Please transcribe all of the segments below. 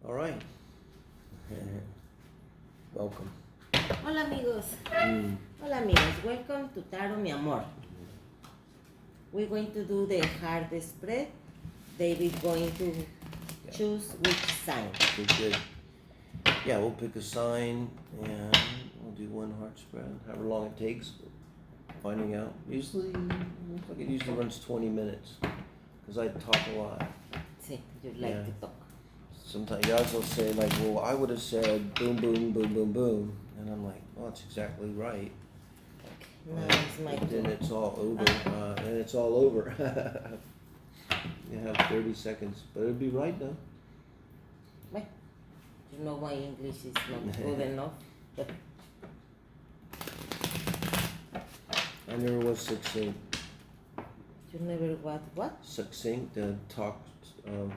All right. Welcome. Hola amigos. Mm. Hola amigos. Welcome to Tarot Mi Amor. We're going to do the hard spread. David's going to choose which sign. Good. Yeah, we'll pick a sign and we'll do one heart spread, however long it takes. Finding out. Usually, looks like it usually runs 20 minutes because I talk a lot. Sí, you like to talk. Sometimes you also say like, well, I would have said boom, boom, boom, boom, boom, and I'm like, well, that's exactly right. Now it's my Then turn. it's all over, and it's all over. You have 30 seconds, but it'll be right though. Well, you know my English is not good enough. But I never was succinct. you never what? Succinct, talk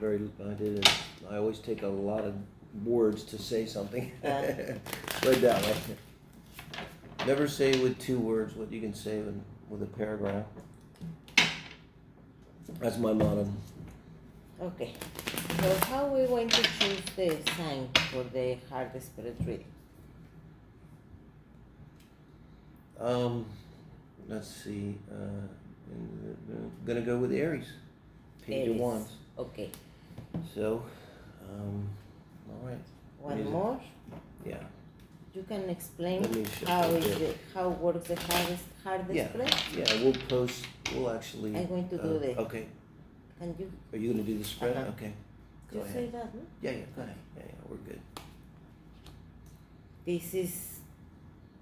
very. I always take a lot of words to say something. Right that way. Never say with 2 words what you can say with a paragraph. That's my motto. Okay. So how are we going to choose the sign for the hard spread reading? Let's see. I'm gonna go with Aries. Page of Aries. Wands. Okay. So, all right. One more. Yeah. You can explain Let me show how you. how works the hard spread? Yeah. We'll actually. I'm going to do this. Okay. Can you? Are you gonna do the spread? Uh-huh. Okay. Go You ahead. say that, no? Yeah. Go ahead. Yeah. We're good. This is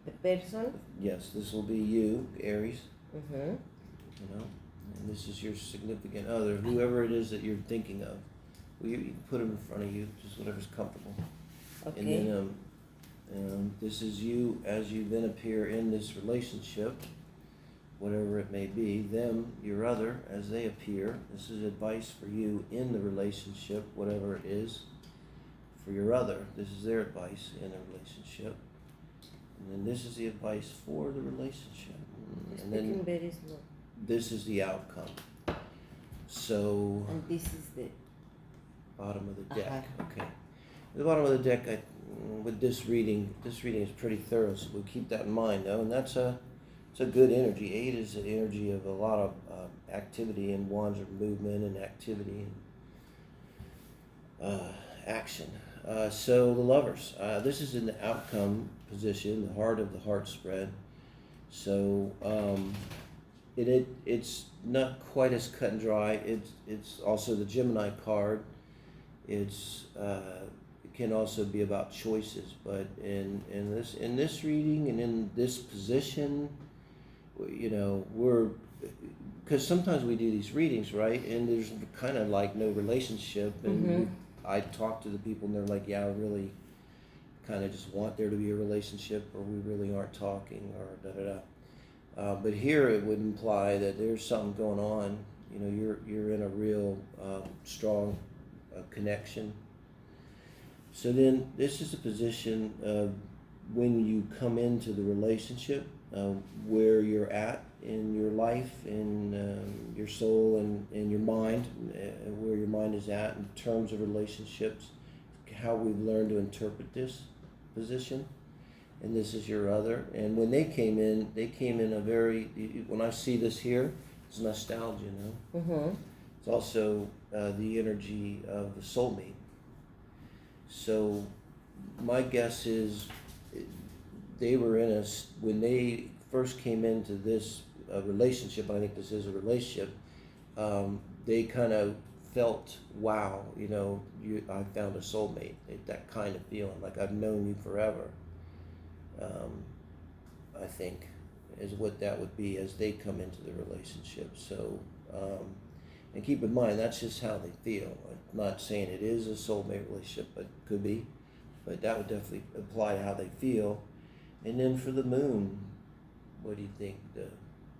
the person. Yes. This will be you, Aries. Mm-hmm. You know, and this is your significant other, whoever it is that you're thinking of. Well, you can put them in front of you, just whatever's comfortable. Okay. And then this is you as you then appear in this relationship, whatever it may be. Them, your other, as they appear. This is advice for you in the relationship, whatever it is. For your other, this is their advice in a relationship. And then this is the advice for the relationship. And then very slow. this is the outcome. So And this is the bottom of the deck. Uh-huh. Okay. The bottom of the deck, with this reading is pretty thorough, so we'll keep that in mind though. And it's a good energy. 8 is the energy of a lot of activity, and wands are movement and activity and action. So the lovers. This is in the outcome position, the heart of the heart spread. So it's not quite as cut and dry. It's also the Gemini card. It can also be about choices, but in this reading and in this position, you know, because sometimes we do these readings, right? And there's kind of like no relationship, and I talk to the people and they're like, yeah, I really kind of just want there to be a relationship, or we really aren't talking, or da-da-da. But here it would imply that there's something going on. You know, you're in a real strong connection. So then this is a position when you come into the relationship, where you're at in your life, in your soul and your mind, where your mind is at in terms of relationships, how we've learned to interpret this position. And this is your other. And when they came in a very, when I see this here, it's nostalgia, you know? Mm-hmm. It's also the energy of the soulmate. So my guess is they were in when they first came into this relationship, I think this is a relationship, they kind of felt, wow, you know, I found a soulmate. That kind of feeling, like I've known you forever. I think is what that would be as they come into the relationship. So, and keep in mind, that's just how they feel. I'm not saying it is a soulmate relationship, but could be. But that would definitely apply to how they feel. And then for the moon, what do you think? The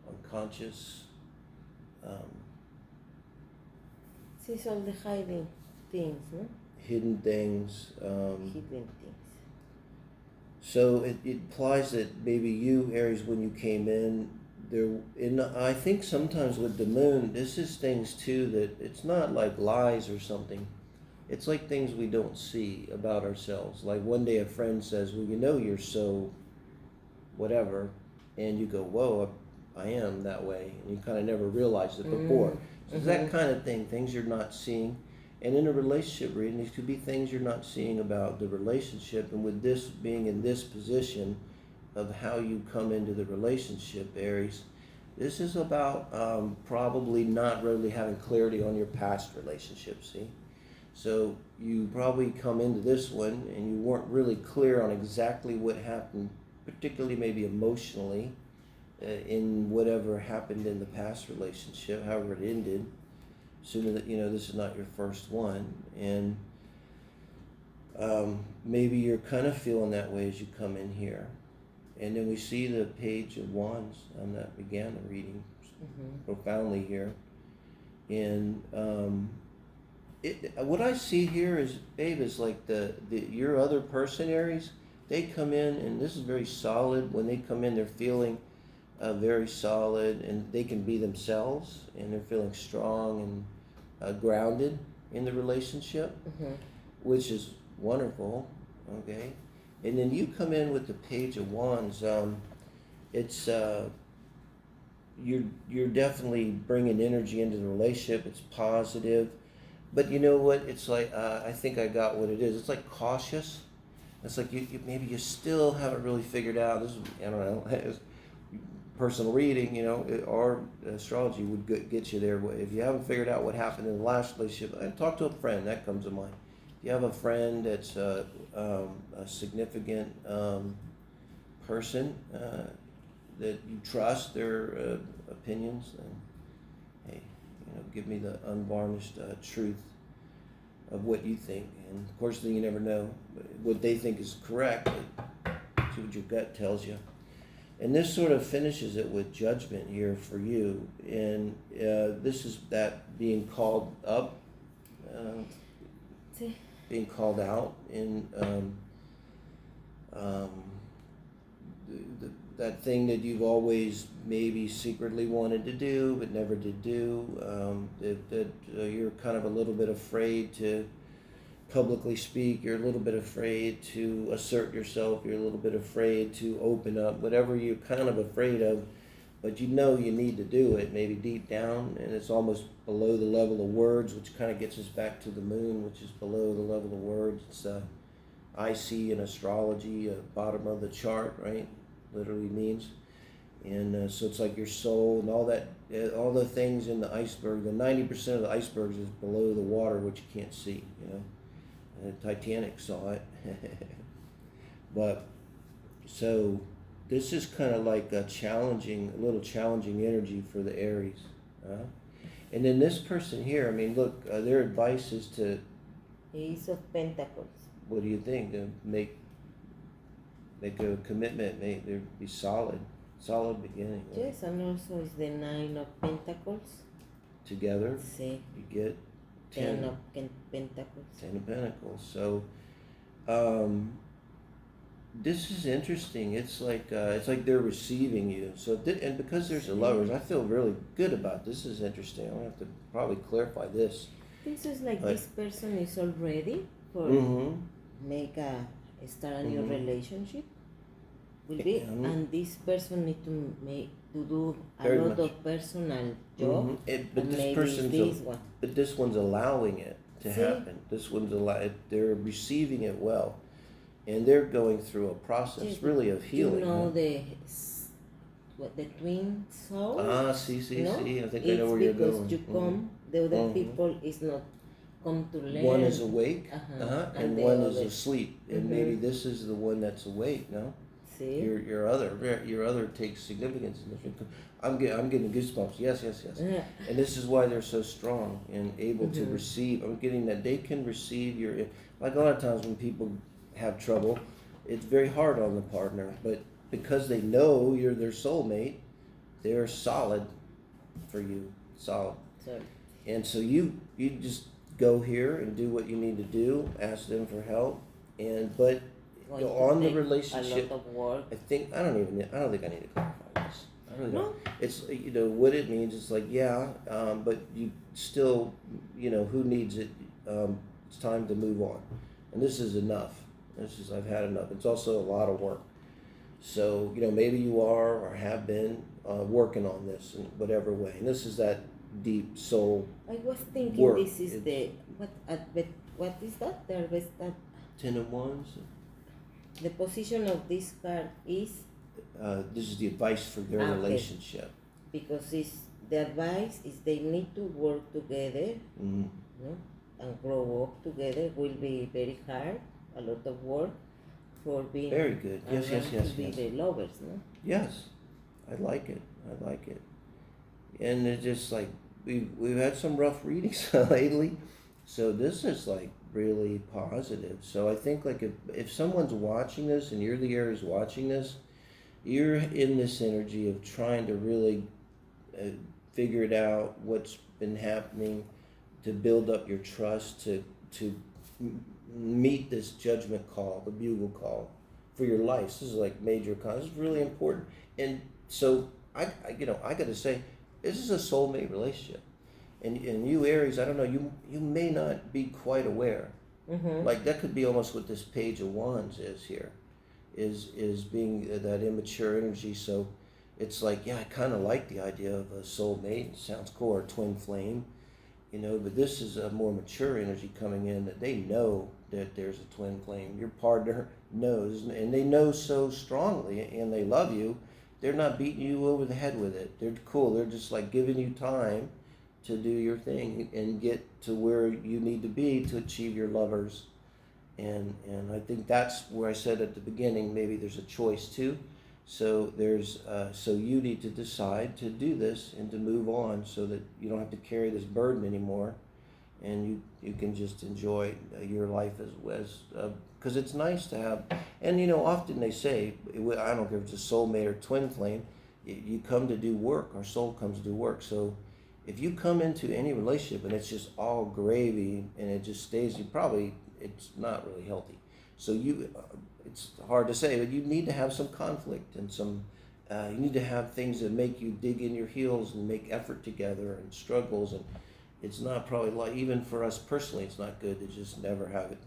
unconscious? She's all the hiding things, no? Hidden things. Hidden things. So it implies that maybe you, Aries, when you came in, I think sometimes with the moon, this is things too that it's not like lies or something, it's like things we don't see about ourselves. Like one day a friend says, well, you know, you're so whatever, and you go, whoa, I am that way, and you kind of never realized it before. So it's that kind of thing, things you're not seeing. And in a relationship reading, these could be things you're not seeing about the relationship. And with this being in this position of how you come into the relationship, Aries, this is about probably not really having clarity on your past relationships, see? So you probably come into this one and you weren't really clear on exactly what happened, particularly maybe emotionally, in whatever happened in the past relationship, however it ended. Assuming that, you know, this is not your first one. And maybe you're kind of feeling that way as you come in here. And then we see the Page of Wands that began the reading profoundly here. And what I see here is, babe, is like your other person, Aries, they come in, and this is very solid. When they come in, they're feeling very solid, and they can be themselves, and they're feeling strong and grounded in the relationship, which is wonderful, okay? And then you come in with the Page of Wands. It's you're definitely bringing energy into the relationship. It's positive, but you know what? It's like I think I got what it is. It's like cautious. It's like you maybe you still haven't really figured out. This is, I don't know. It's personal reading, you know, or astrology would get you there. If you haven't figured out what happened in the last relationship, talk to a friend. That comes to mind. If you have a friend that's a significant person that you trust their opinions, then hey, you know, give me the unvarnished truth of what you think. And of course, then you never know what they think is correct, but see what your gut tells you. And this sort of finishes it with Judgment here for you. And this is that being called up, being called out in that thing that you've always maybe secretly wanted to do but never did do. That you're kind of a little bit afraid to publicly speak, you're a little bit afraid to assert yourself, you're a little bit afraid to open up, whatever you're kind of afraid of, but you know you need to do it, maybe deep down, and it's almost below the level of words, which kind of gets us back to the moon, which is below the level of words. It's IC in astrology, bottom of the chart, right? Literally means. And so it's like your soul and all that, all the things in the iceberg, the 90% of the icebergs is below the water, which you can't see, you know. Titanic saw it. But so this is kind of like a little challenging energy for the Aries. And then this person here, I mean, look, their advice is to... Ace of Pentacles. What do you think? Make a commitment, there be solid beginning. Right? Yes, and also is the Nine of Pentacles. Together, Sí. you get Ten of Pentacles. 10 of Pentacles. So, this is interesting. It's like they're receiving you. So, and because there's a Lovers, I feel really good about this. This is interesting. I'll have to probably clarify this. This is like this person is all ready for start a new relationship. Will be, and this person need to do a lot of personal job. But this one's allowing it to happen. This one's they're receiving it well, and they're going through a process really of healing. You know the twin souls. See. I think I know where you're going. Because you come, the other people is not come to learn. One is awake, and one is asleep, and maybe this is the one that's awake. No. See? Your other takes significance in this. I'm getting goosebumps. Yes. And this is why they're so strong and able to receive. I'm getting that they can receive your. Like a lot of times when people have trouble, it's very hard on the partner. But because they know you're their soulmate, they're solid for you. Solid. Sorry. And so you just go here and do what you need to do. Ask them for help, but. On the relationship, a lot of work. I don't think I need to clarify this. I really don't. No. It's what it means. It's like but you still who needs it. It's time to move on. And this is enough. I've had enough. It's also a lot of work. So, maybe you are or have been working on this in whatever way. And this is that deep soul I was thinking work. this is what is that? That 10 of Wands. the position of this card is This is the advice for their okay. relationship. Because the advice is they need to work together, and grow up together. Will be very hard, a lot of work for being Very good. Yes. to be the lovers, no? Yes, I like it. And it's just like we've had some rough readings lately, so this is like really positive. So I think like if someone's watching this and you're the Aries watching this, you're in this energy of trying to really figure it out, what's been happening, to build up your trust, to meet this judgment call, the bugle call for your life. This is like major cause. This is really important. And so I got to say, this is a soulmate relationship. And you Aries, I don't know, you may not be quite aware. Like that could be almost what this Page of Wands is here, is being that immature energy. So it's like, yeah, I kind of like the idea of a soulmate. It sounds cool, or twin flame, but this is a more mature energy coming in, that they know that there's a twin flame. Your partner knows, and they know so strongly, and they love you. They're not beating you over the head with it. They're cool. They're just like giving you time to do your thing and get to where you need to be to achieve your lovers. And I think that's where I said at the beginning, maybe there's a choice too. So so you need to decide to do this and to move on, so that you don't have to carry this burden anymore, and you can just enjoy your life as because it's nice to have. And often they say, I don't care if it's a soulmate or twin flame, you come to do work. Our soul comes to do work. So if you come into any relationship and it's just all gravy and it just stays, it's not really healthy. So it's hard to say, but you need to have some conflict and some, you need to have things that make you dig in your heels and make effort together and struggles. And it's not probably like, even for us personally, it's not good to just never have it,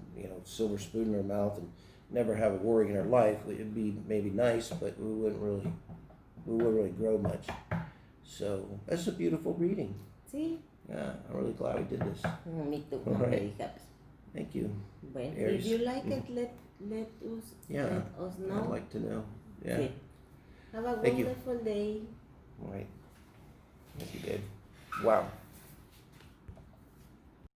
silver spoon in our mouth and never have a worry in our life. It'd be maybe nice, but we wouldn't really grow much. So that's a beautiful reading. See? Yeah, I'm really glad we did this. Me too. All I'm right. very happy. Thank you. Well, Aries. if you like it, let us know. I'd like to know. Yeah. Okay. Have a Thank you. wonderful day. All right. Thank you, babe. Wow.